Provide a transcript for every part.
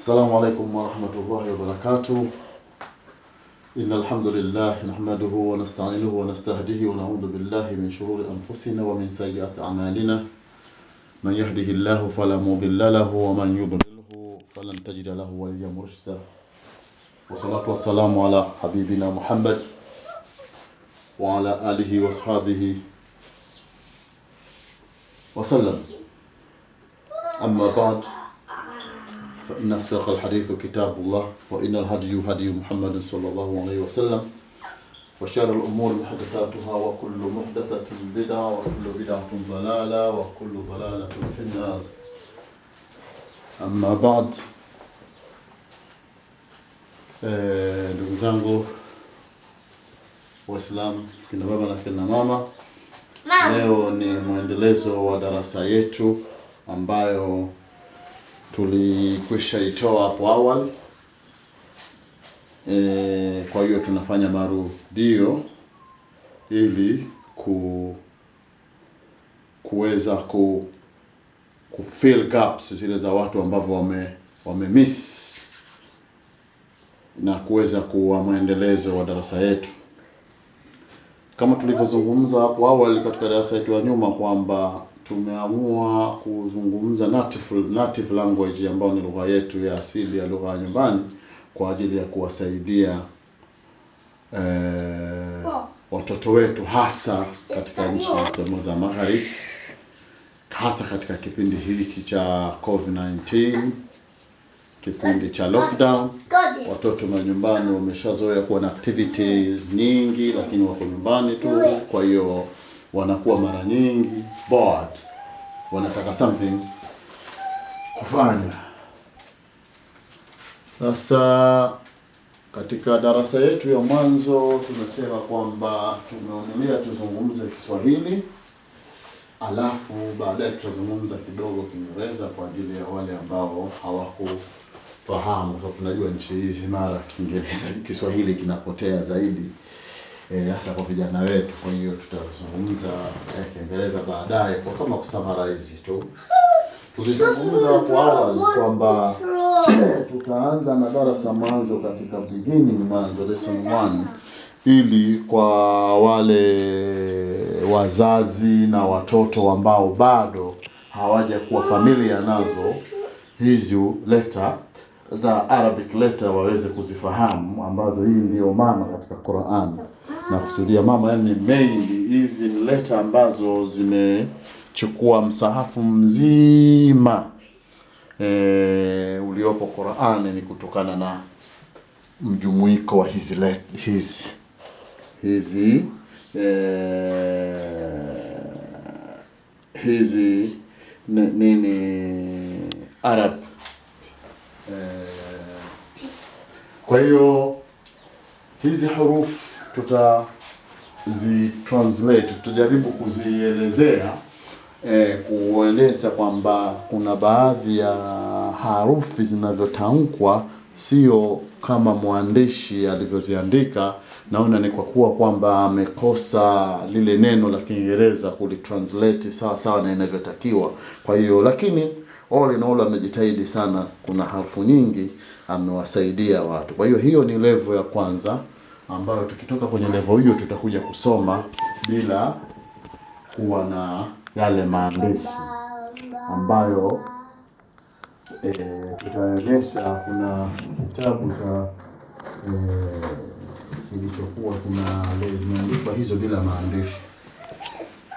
السلام عليكم ورحمة الله وبركاته. إن الحمد لله نحمده ونستعينه ونستهديه ونعوذ بالله من شرور أنفسنا ومن سيئات أعمالنا. من يهده الله فلا مضل له ومن يضلله فلن تجد له وليا مرشدا. والصلاة والسلام على حبيبنا محمد وعلى آله وصحبه وسلم. أما بعد، فإن أصدق الحديث كتاب الله، وإن الهدي هدي محمد صلى الله عليه وسلم، وشر الأمور محدثاتها، وكل محدثة بدعة، وكل بدعة ضلالة، وكل ضلالة في النار. أما بعد، ndugu zangu Waislamu, kina baba na kina mama, leo ni muendelezo wa darasa yetu ambayo tulikwisha itoa hapo awali. Kwa hiyo tunafanya marudio ili kuweza fill gaps zile za watu ambao wamemiss na kuweza kuwa muendelezo wa darasa yetu. Kama tulivyozungumza hapo awali katika darasa yetu ya nyuma kwamba tumeamua kuzungumza native language ambayo ni lugha yetu ya asili ya lugha ya nyumbani kwa ajili ya kuwasaidia watoto wetu hasa katika nchi za Magharibi, hasa katika kipindi hiki cha COVID-19, kipindi cha lockdown. Watoto nyumbani wameshazoea kuwa na activities nyingi, lakini wako nyumbani tu, kwa hiyo wanakuwa mara nyingi bored, wanataka something kufanya. Sasa katika darasa yetu ya mwanzo tumesema kwamba tumeonelea tuzungumze Kiswahili, alafu baadaye tutazungumza kidogo Kiingereza kwa ajili ya wale ambao hawakufahamu, kwa tunajua nchi hizi mara Kiingereza Kiswahili kinapotea zaidi, hasa kwa vijana wetu. Kwa hiyo tutazungumza Kiingereza baadaye kwa kama kusummarize tu. Tulizungumza hapo awali kwamba tutaanza na darasa mwanzo katika lesson 1, ili kwa wale wazazi na watoto ambao bado hawaja kuwa familia nazo hizo letter za Arabic letter waweze kuzifahamu, ambazo hii ndio mama katika Qur'an. Na kusudia mama yani mainly hizi letter ambazo zimechukua msahafu mzima uliopo Qur'an, ni kutokana na mjumuiko wa hizi Arab. Kwa hiyo hizi hurufu tutajaribu kuzielezea, kueleza kwamba kuna baadhi ya harufi zinavyotamkwa sio kama mwandishi alivyoziandika. Naona ni kwa kuwa kwamba amekosa lile neno la Kiingereza kulitranslate sawa sawa na inavyotakiwa. Kwa hiyo lakini all in all amejitahidi sana, kuna harfu nyingi amewasaidia watu. Kwa hiyo ni level ya kwanza, ambayo tukitoka kwenye level hiyo tutakuja kusoma bila kuwa na yale maandishi ambayo tutaonyesha. Kuna kitabu cha kilichokuwa kimeandikwa hizo bila maandishi.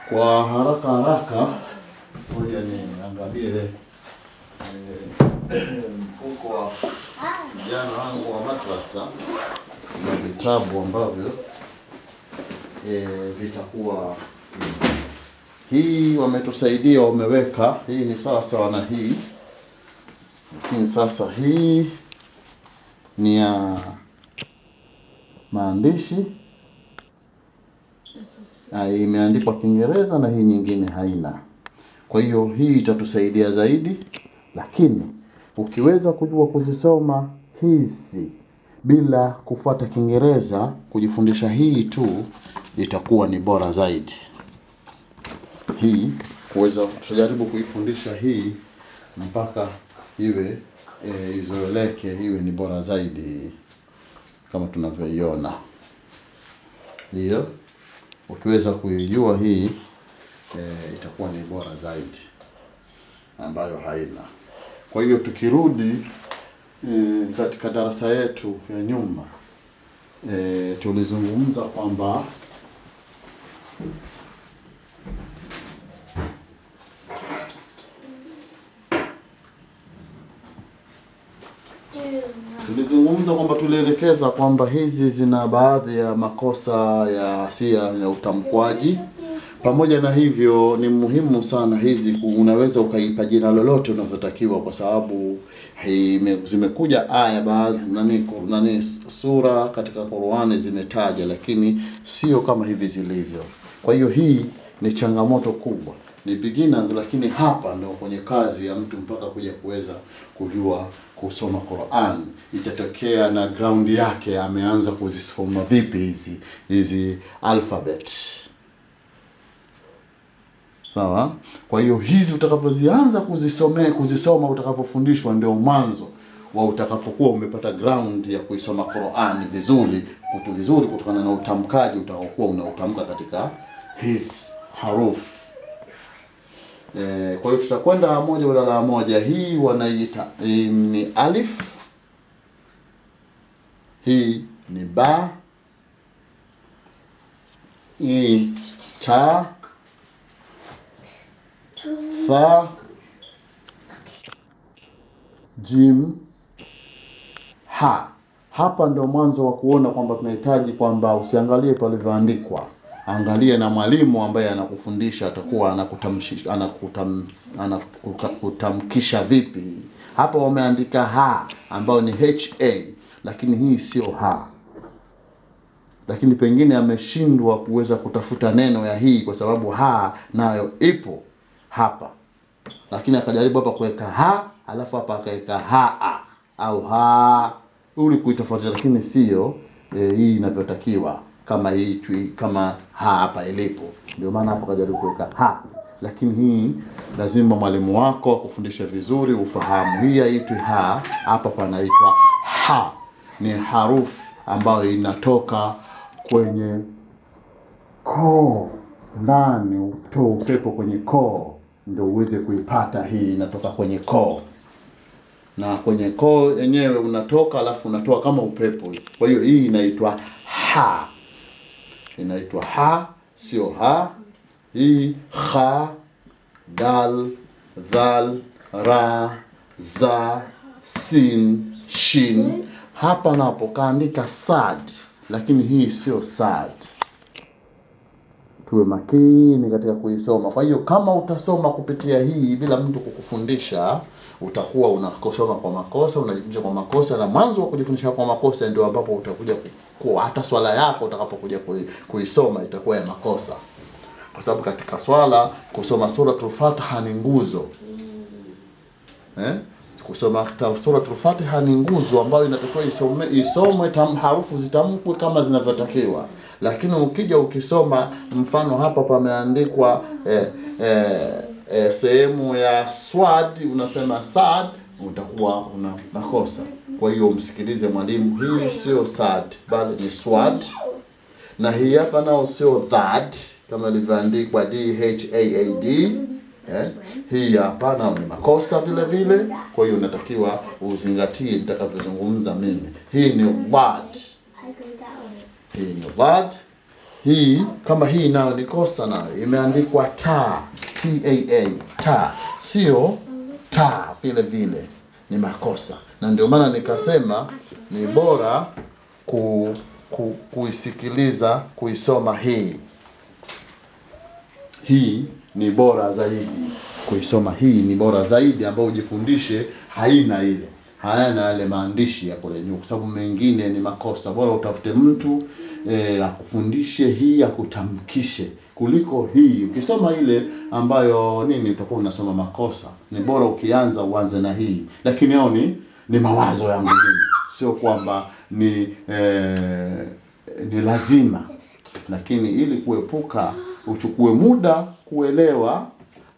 Kwa haraka ngoja niangalie mfuko wa vijana wangu wa madrasa na vitabu ambavyo vitakuwa hii wametusaidia, wameweka hii ni sawa na hii, lakini sasa hii ni ya maandishi, imeandikwa Kiingereza na hii nyingine haina. Kwa hiyo hii itatusaidia zaidi, lakini ukiweza kujua kuzisoma hizi bila kufuata Kiingereza, kujifundisha hii tu itakuwa ni bora zaidi. Hii tutajaribu kuifundisha hii mpaka iwe izoeleke, iwe ni bora zaidi kama tunavyoiona. Ndio ukiweza kuijua hii itakuwa ni bora zaidi, ambayo haina. Kwa hiyo tukirudi katika darasa yetu ya nyuma, tulizungumza kwamba tulielekeza kwamba hizi zina baadhi ya makosa ya asia ya utamkwaji. Pamoja na hivyo, ni muhimu sana hizi, unaweza ukaipa jina lolote unavyotakiwa, kwa sababu zimekuja aya baadhi sura katika Qur'ani zimetaja, lakini sio kama hivi zilivyo. Kwa hiyo hii ni changamoto kubwa, ni beginners, lakini hapa ndio kwenye kazi ya mtu mpaka kuja kuweza kujua kusoma Qur'an. Itatokea na ground yake, ameanza kuzisoma vipi hizi alphabet. Sawa? Kwa hiyo hizi utakavyozianza kuzisoma utakavyofundishwa, ndio mwanzo wa utakapokuwa umepata ground ya kuisoma Qur'an vizuri kutokana na utamkaji utakokuwa unautamka katika hizi harufu. Kwa hiyo tutakwenda moja badala moja. Hii wanaita ni alif, hii ni ba, hii ta, fa, jim, ha. Hapa ndio mwanzo wa kuona kwamba tunahitaji kwamba usiangalie palivyoandikwa, angalia na mwalimu ambaye anakufundisha atakuwa anakutamkisha vipi. Hapa wameandika ha ambayo ni HA, lakini hii sio ha. Lakini pengine ameshindwa kuweza kutafuta neno ya hii, kwa sababu ha nayo ipo hapa, lakini akajaribu hapa kuweka ha, alafu hapa akaweka ha au ha ili kuitofautisha, lakini sio hii inavyotakiwa kama hii kama ha hapa ilipo. Ndio maana hapa kajaribu kuweka ha, lakini hii lazima mwalimu wako akufundishe vizuri ufahamu. Hii haitwi ha, hapa panaitwa ha. Ni harufu ambayo inatoka kwenye koo ndani, utoe upepo kwenye koo ndio uweze kuipata. Hii inatoka kwenye koo, na kwenye koo yenyewe unatoka, alafu unatoa kama upepo. Kwa hiyo hii inaitwa ha, inaitwa ha, sio ha. Hii kha, dal, dhal, ra, za, sin, shin. Hapa napo kaandika sad, lakini hii sio sad. Tuwe makini katika kuisoma. Kwa hiyo kama utasoma kupitia hii bila mtu kukufundisha, utakuwa unakosoma kwa makosa, unajifundisha kwa makosa, na mwanzo wa kujifundisha kwa makosa ndio ambapo utakuja hata swala yako utakapokuja kuisoma itakuwa ya makosa. Kwa sababu katika swala kusoma suratul Fatiha ni nguzo. Kusoma suratul Fatiha ni nguzo ambayo inatakiwa isomwe harufu zitamkwe kama zinavyotakiwa. Lakini ukija ukisoma, mfano hapa pameandikwa sehemu ya swad, unasema sad, utakuwa una makosa. Kwa hiyo msikilize mwalimu, hii sio sad bali ni swad, na hii hapa nao sio that kama ilivyoandikwa DHAAD. Hii hapa nao ni makosa vile vile. Kwa hiyo unatakiwa uzingatie nitakavyozungumza mimi. Hii ni word, hii ni word. Hii kama hii nayo ni kosa, nayo imeandikwa ta, TAA, ta, sio ta vile vile, ni makosa. Na ndio maana nikasema ni bora kuisikiliza, kuisoma hii. Hii ni bora zaidi kuisoma, hii ni bora zaidi, ambao ujifundishe haina ile, hayana yale maandishi ya kule juu, kwa sababu mengine ni makosa. Bora utafute mtu akufundishe hii, akutamkishe, kuliko hii ukisoma ile ambayo utakuwa unasoma makosa. Ni bora ukianza uanze na hii. Lakini hao ni mawazo yangu mimi, sio kwamba ni lazima, lakini ili kuepuka uchukue muda kuelewa,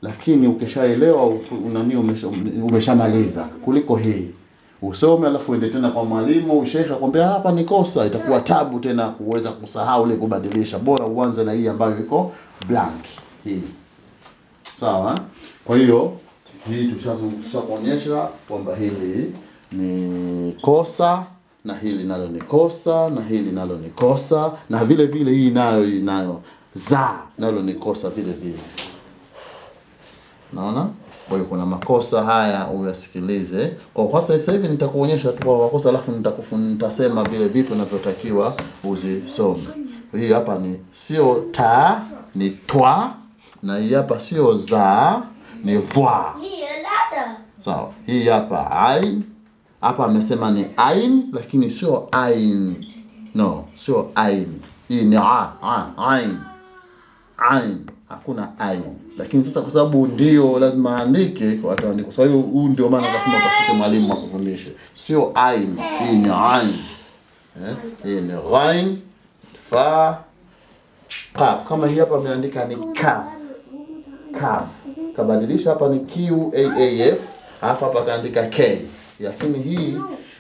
lakini ukishaelewa umeshamaliza, kuliko hii usome alafu uende tena kwa mwalimu shekhi akwambia hapa ni kosa, itakuwa tabu tena kuweza kusahau ile kubadilisha. Bora uanze na hii ambayo iko blank hii. Sawa? Kwa hiyo hii tushakuonyesha kwamba hili ni kosa na hili nalo ni kosa na hili nalo ni kosa, na vile vile hii nayo za nalo ni kosa vile vile. Naona? Kwa hiyo kuna makosa haya uyasikilize. Kwa sasa hivi nitakuonyesha tu kwa makosa, alafu nitasema vile vipi unavyotakiwa uzisome. Hii hapa ni sio ta, ni twa, na hii hapa sio za, ni vwa. Sawa. Hii hapa ain, hapa amesema ni ain lakini sio ain. No, sio ain. Hii ni ain. Ain, hakuna ain. Lakini sasa kwa sababu ndio lazima andike kwa watu andike. Kwa sababu huu ndio maana akasema utafute mwalimu akufundishe. Sio ain, hii ni ain. Hii ni ghain, fa, qaf. Kama hii hapa ameandika ni kaf. Kaf. Kabadilisha hapa ni q a a f, alafu hapa kaandika k. Lakini hii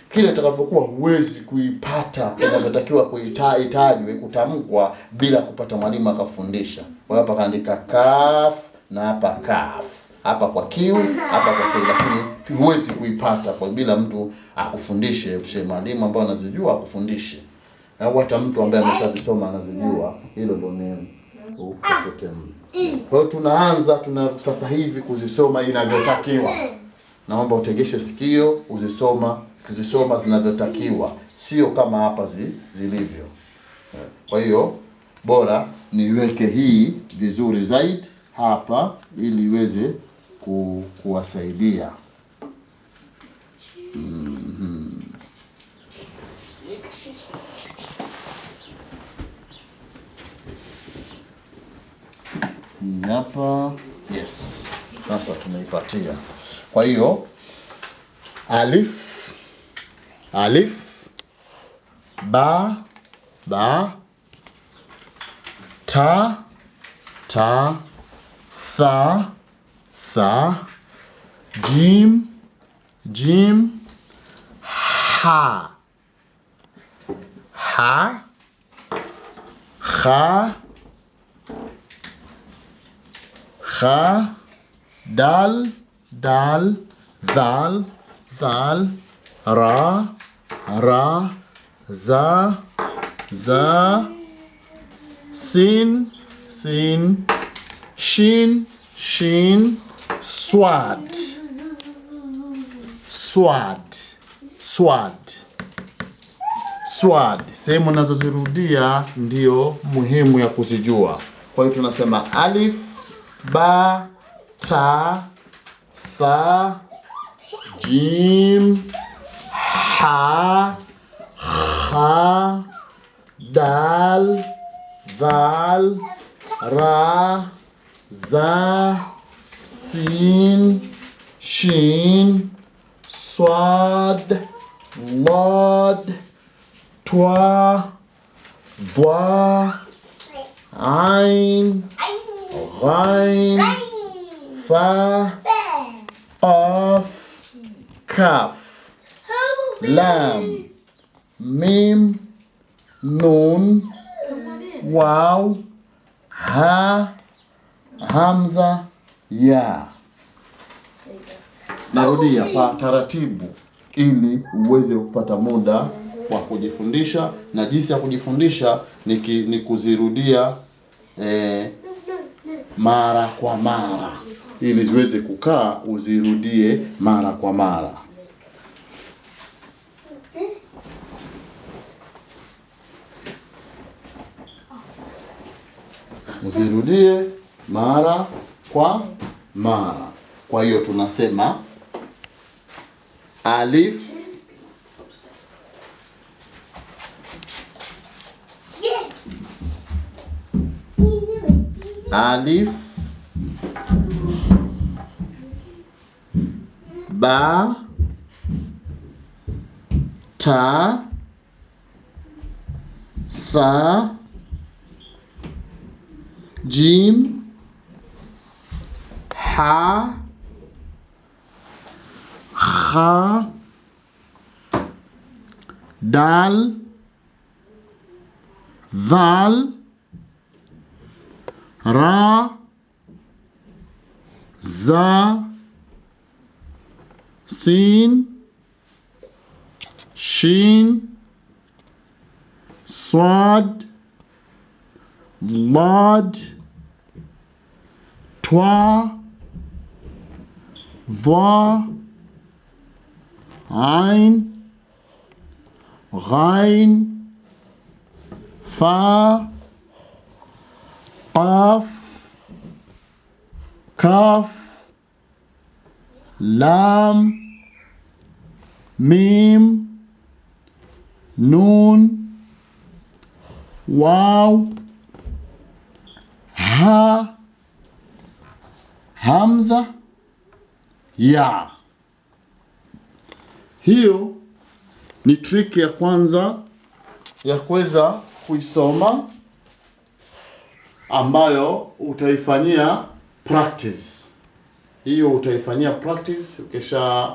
kile itakavyokuwa huwezi kuipata, inatakiwa kuitajwe kutamkwa bila kupata mwalimu akafundisha. Kwa hapa kaandika kaf na hapa kaf. Hapa kwa q, hapa kwa k, lakini huwezi kuipata kwa bila mtu akufundishe, mwalimu ambaye anazijua akufundishe. Au hata mtu ambaye ameshazisoma anazijua, hilo ndio neno utafute. Kwa hiyo tunaanza sasa hivi kuzisoma inavyotakiwa. Naomba utegeshe sikio kuzisoma zinavyotakiwa, sio kama hapa zilivyo. Kwa hiyo bora niweke hii vizuri zaidi hapa ili iweze kuwasaidia. Hapa yes, sasa tumeipatia. Kwa hiyo alif, ba, ta, tha, jim, ha, kha, dal, dhal, ra, za, sin, shin, swad. Sehemu nazozirudia ndio muhimu ya kuzijua. Kwa hiyo tunasema alif, ba, ta, tha, jim, ha, kha, dal, dhal, ra, za, sin, shin, swad, lad, twa, va, ain, ghain, fa, qaf, kaf, lam, mim, nun, waw, ha, hamza, ya. Narudia kwa taratibu ili uweze kupata muda wa kujifundisha, na jinsi ya kujifundisha ni kuzirudia mara kwa mara ili ziweze kukaa, uzirudie mara kwa mara. Uzirudie mara kwa mara. Kwa hiyo tunasema alif, ba, ta, tha, jim, ha, kha, dal, dhal, ra, za, sin, shin, swad, lad, twa, dha, ain, ghain, fa, qaf, kaf, lam, mim, nun, waw, ha, hamza, ya. Hiyo ni trick ya kwanza ya kuweza kuisoma, ambayo utaifanyia practice. Hiyo utaifanyia practice. Ukisha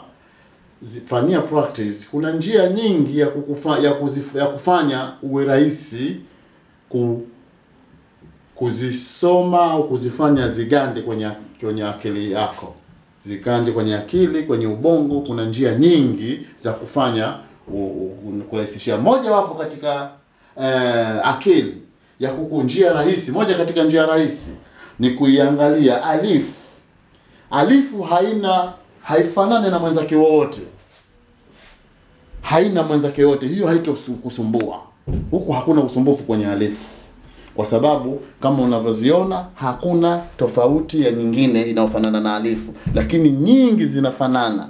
zifanyia practice, kuna njia nyingi ya kufanya uwe rahisi kuzisoma au kuzifanya zigande kwenye akili yako, zigande kwenye akili, kwenye ubongo. Kuna njia nyingi za kufanya kurahisishia. Moja wapo katika akili ya njia rahisi, moja katika njia rahisi ni kuiangalia alif. Alifu haifanani na mwenzake wote, haina mwenzake wote. Hiyo haitokusumbua. Huku hakuna usumbufu kwenye alifu, kwa sababu kama unavyoziona hakuna tofauti ya nyingine inayofanana na alifu, lakini nyingi zinafanana,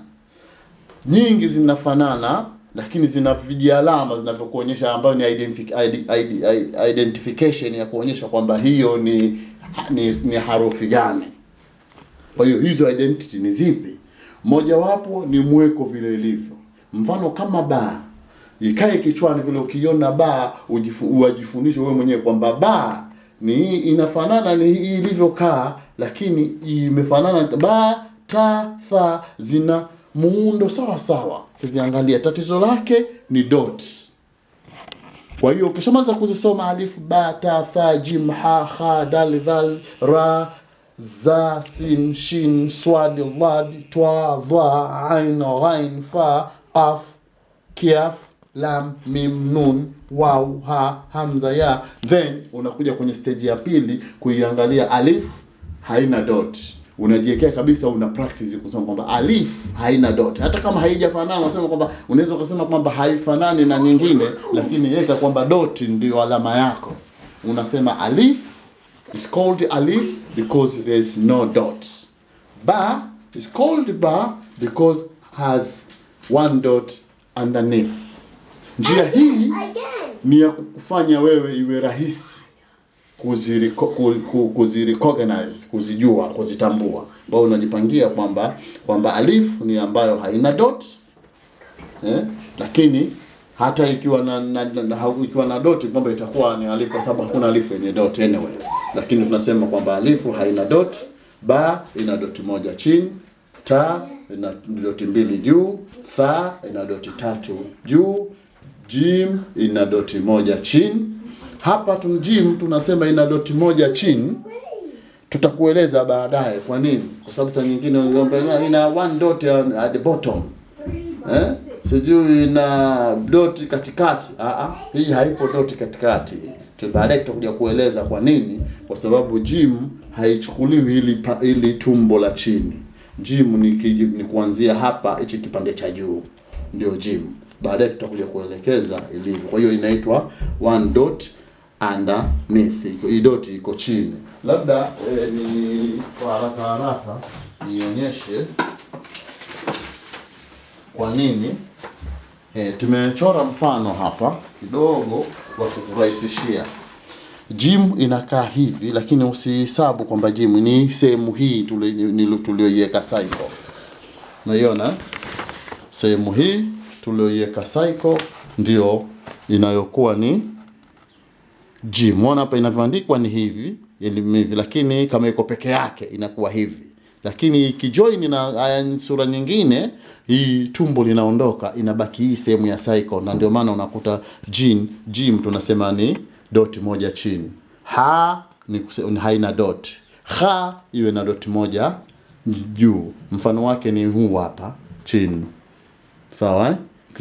lakini zina vijialama zinavyokuonyesha, ambayo ni identification ya kuonyesha kwamba hiyo ni harufi gani. Kwa hiyo hizo identity ni zipi? Moja wapo ni mweko vile ilivyo. Mfano kama ba, ikae kichwani vile, ukiona ba ujifundishe wewe mwenyewe kwamba ba ni inafanana ni ilivyokaa, lakini imefanana ba, ta, tha, zina muundo sawa sawa. Kiziangalia, tatizo lake ni dot. Kwa hiyo ukishamaliza kuzisoma alifu, ba, ta, tha, jim, ha, kha, dal, dhal, ra, za, sin, shin, swad, lad, twa, dha, ain, ghain, fa, qaf, kiaf, lam, mim, nun, waw, ha, hamza, ya. Then unakuja kwenye stage ya pili kuiangalia alif haina dot. Unajiwekea kabisa, una practice kusema kwamba alif haina dot. Hata kama haijafanana, unasema kwamba unaweza kusema kwamba haifanani na nyingine, lakini weka kwamba dot ndio alama yako. Unasema alif is called alif because there is no dot. Ba is called ba because has one dot underneath. Njia hii ni ya kufanya wewe iwe rahisi kuzirecognize, kuzijua, kuzitambua. Bao unajipangia kwamba alif ni ambayo haina dot, lakini hata ikiwa na dot kwamba itakuwa ni alif, kwa sababu hakuna alif yenye dot anyway. Lakini tunasema kwamba alifu haina dot. Ba ina dot moja chini, ta ina dot mbili juu, tha ina dot tatu juu, jim ina dot moja chini. Hapa jim tunasema ina dot moja chini. Tutakueleza baadaye kwa nini. Kwa sababu saa nyingine ina one dot at the bottom. Sijui ina dot katikati. Hii haipo dot katikati. Baadaye tutakuja kueleza kwa nini. Kwa sababu jim haichukuliwi ili tumbo la chini. Jim ni kuanzia hapa, hichi kipande cha juu ndio jim. Baadaye tutakuja kuelekeza ilivyo. Kwa hiyo inaitwa one dot underneath. Hii dot iko chini. Labda ni kwa haraka nionyeshe kwa nini. Tumechora mfano hapa kidogo wa kukurahisishia. Jim inakaa hivi, lakini usihesabu kwamba jim ni sehemu hii tulioiweka cycle. Unaiona? Sehemu hii tulioiweka cycle ndio inayokuwa ni jim. Unaona hapa inavyoandikwa ni hivi, lakini kama iko peke yake inakuwa hivi. Lakini ikijoin na sura nyingine, hii tumbo linaondoka, inabaki hii sehemu ya cycle, na ndio maana unakuta jim tunasema ni dot moja chini. Ha ni haina dot. Ha iwe na dot moja juu. Mfano wake ni huu hapa chini. Sawa?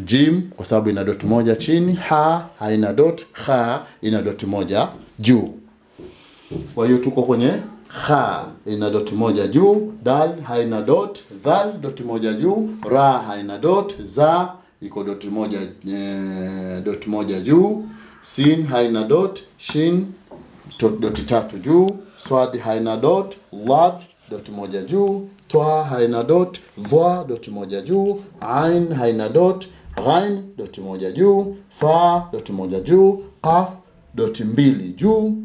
Jim kwa sababu ina dot moja chini, ha haina dot, ha ina dot moja juu. Kwa hiyo tuko kwenye ha ina dot moja juu, dal haina dot, dhal dot moja juu, ra haina dot, za iko dot moja juu, sin haina dot, shin dot tatu juu, swad haina dot, lad dot moja juu, twa haina dot, dha dot moja juu, ain haina dot, ghain dot moja juu, fa dot moja juu, qaf dot mbili juu,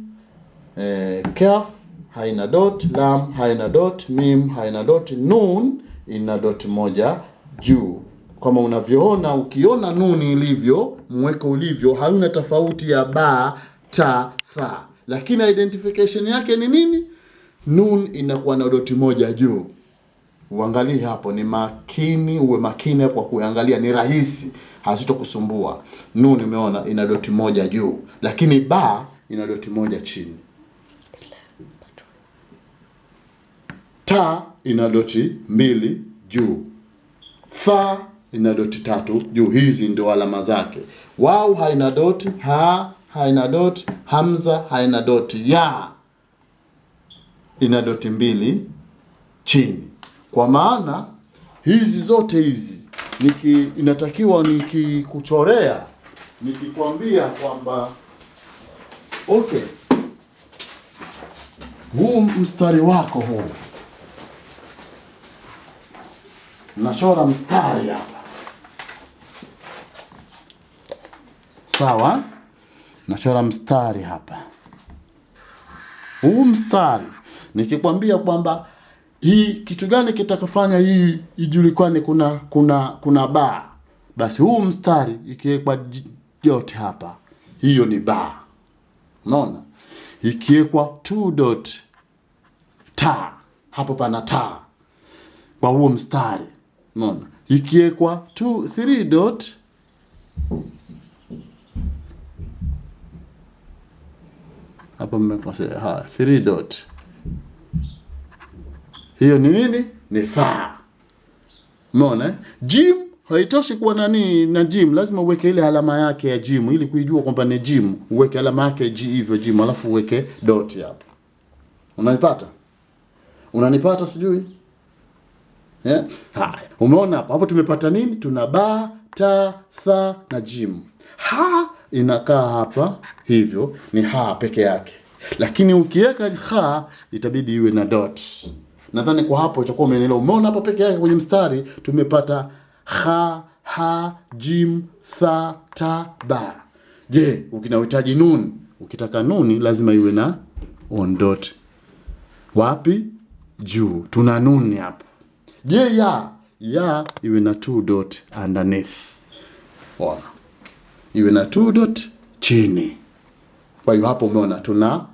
kaf haina dot, lam haina dot, mim haina dot, nun ina dot moja juu. Kama unavyoona, ukiona nuni ilivyo, mweko ulivyo, hauna tofauti ya ba, ta, tha. Lakini identification yake ni nini? Nun inakuwa na dot moja juu. Uangalie hapo, ni makini, uwe makini kwa kuangalia, ni rahisi, hazitokusumbua. Nun umeona ina dot moja juu, lakini ba ina dot moja chini. Ta ina doti mbili juu. Tha ina doti tatu juu. Hizi ndio alama zake. Waw haina doti, ha haina doti, hamza haina doti, ya ina doti mbili chini. Kwa maana hizi zote hizi inatakiwa nikikuchorea, nikikwambia kwamba okay, huu mstari wako huu, nachora mstari hapa. Sawa? Nachora mstari hapa. Huu mstari nikikwambia kwamba hii kitu gani kitakufanya hii ijulikane kuna ba, basi huu mstari ikiwekwa yote hapa, hiyo ni ba. Unaona? Ikiwekwa 2 dot ta, hapo pana ta kwa huo mstari. Unaona? Ikiwekwa 3 dot hapa mmekosea. Haya, 3 dot. Hiyo ni nini? Ni tha. Umeona? Jim haitoshi kuwa na jim, lazima uweke ile alama yake ya jim ili kuijua kwamba ni jim. Uweke alama yake hivyo jim, alafu uweke dot hapo. Unanipata? Unanipata sijui? Yeah? Haya, umeona hapo tumepata nini? Tuna ba, ta, tha na jim. Ha inakaa hapa hivyo, ni ha peke yake. Lakini ukiweka ha itabidi iwe na dot. Nadhani kwa hapo itakuwa umeelewa. Umeona hapa peke yake kwenye mstari tumepata ha, ha, jim, tha, ta, ba. Je, ukinahitaji nun, ukitaka nuni lazima iwe na on dot. Wapi? Juu. Tuna nuni hapa. Je, ya iwe na 2 dot underneath. Ona. Iwe na 2 dot chini. Kwa hiyo hapo umeona tuna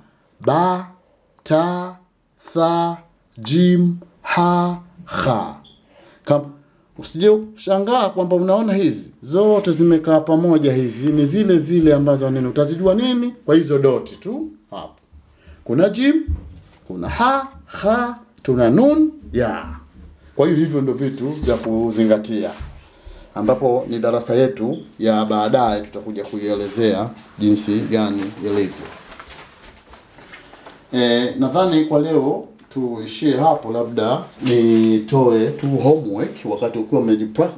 ba, ta, tha, jim, ha, kha. Kama usije shangaa kwamba unaona hizi zote zimekaa pamoja, hizi ni zile ambazo nini utazijua nini kwa hizo doti tu hapo. Kuna jim, kuna ha, kha, tuna nun, ya. Kwa hiyo hivyo ndio vitu vya kuzingatia, ambapo ni darasa yetu ya baadaye tutakuja kuielezea jinsi gani ilivyo. Nadhani kwa leo tuishie hapo, labda nitoe tu homework wakati ukiwa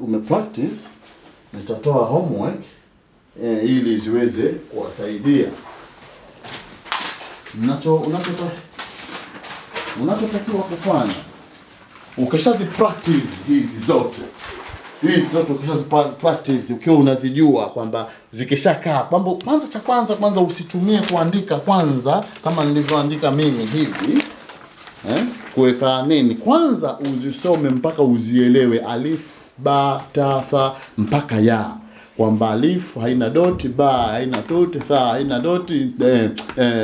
umepractice, nitatoa homework ili ziweze kuwasaidia. Unachotakiwa kufanya, ukishazi practice hizi zote ukishazi practice ukiwa unazijua kwamba zikishakaa, kwamba kwanza usitumie kuandika kwanza kama nilivyoandika mimi hivi, kuweka nini, kwanza uzisome mpaka uzielewe alif, ba, ta, tha mpaka ya. kwamba alif haina doti, ba haina doti, tha haina doti,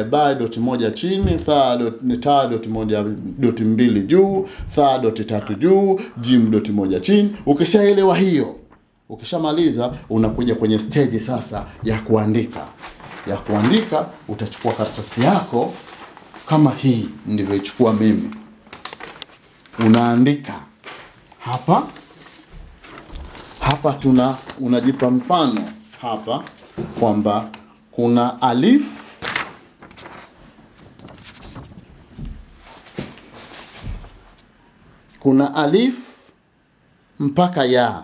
ba doti moja chini, ta doti moja, doti mbili juu, tha doti tatu juu, jim doti moja chini. Ukishaelewa hiyo, ukishamaliza unakuja kwenye stage sasa ya kuandika. Ya kuandika utachukua karatasi yako kama hii ndivyoichukua mimi. Unaandika hapa unajipa mfano hapa kwamba kuna alif mpaka ya.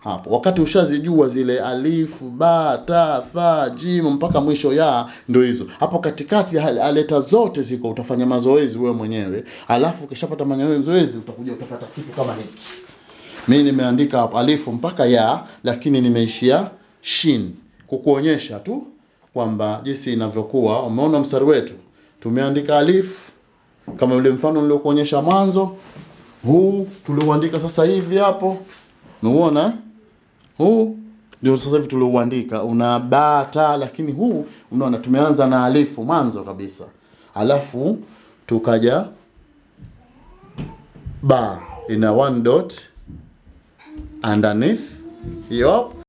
Hapo wakati ushazijua zile alif, ba, ta, tha, jim mpaka mwisho ya, ndio hizo. Hapo katikati aleta zote ziko, utafanya mazoezi wewe mwenyewe. Alafu ukishapata mazoezi utakuja utapata kitu kama hiki. Mimi nimeandika hapo alif mpaka ya, lakini nimeishia shin kukuonyesha tu kwamba jinsi inavyokuwa. Umeona mstari wetu? Tumeandika alif kama ule mfano niliokuonyesha mwanzo. Huu tulioandika sasa hivi hapo. Unaona? Huu ndio sasa hivi tulioandika, una ba, ta, lakini huu unaona tumeanza na alifu mwanzo kabisa. Alafu tukaja ba ina one dot underneath. Yup.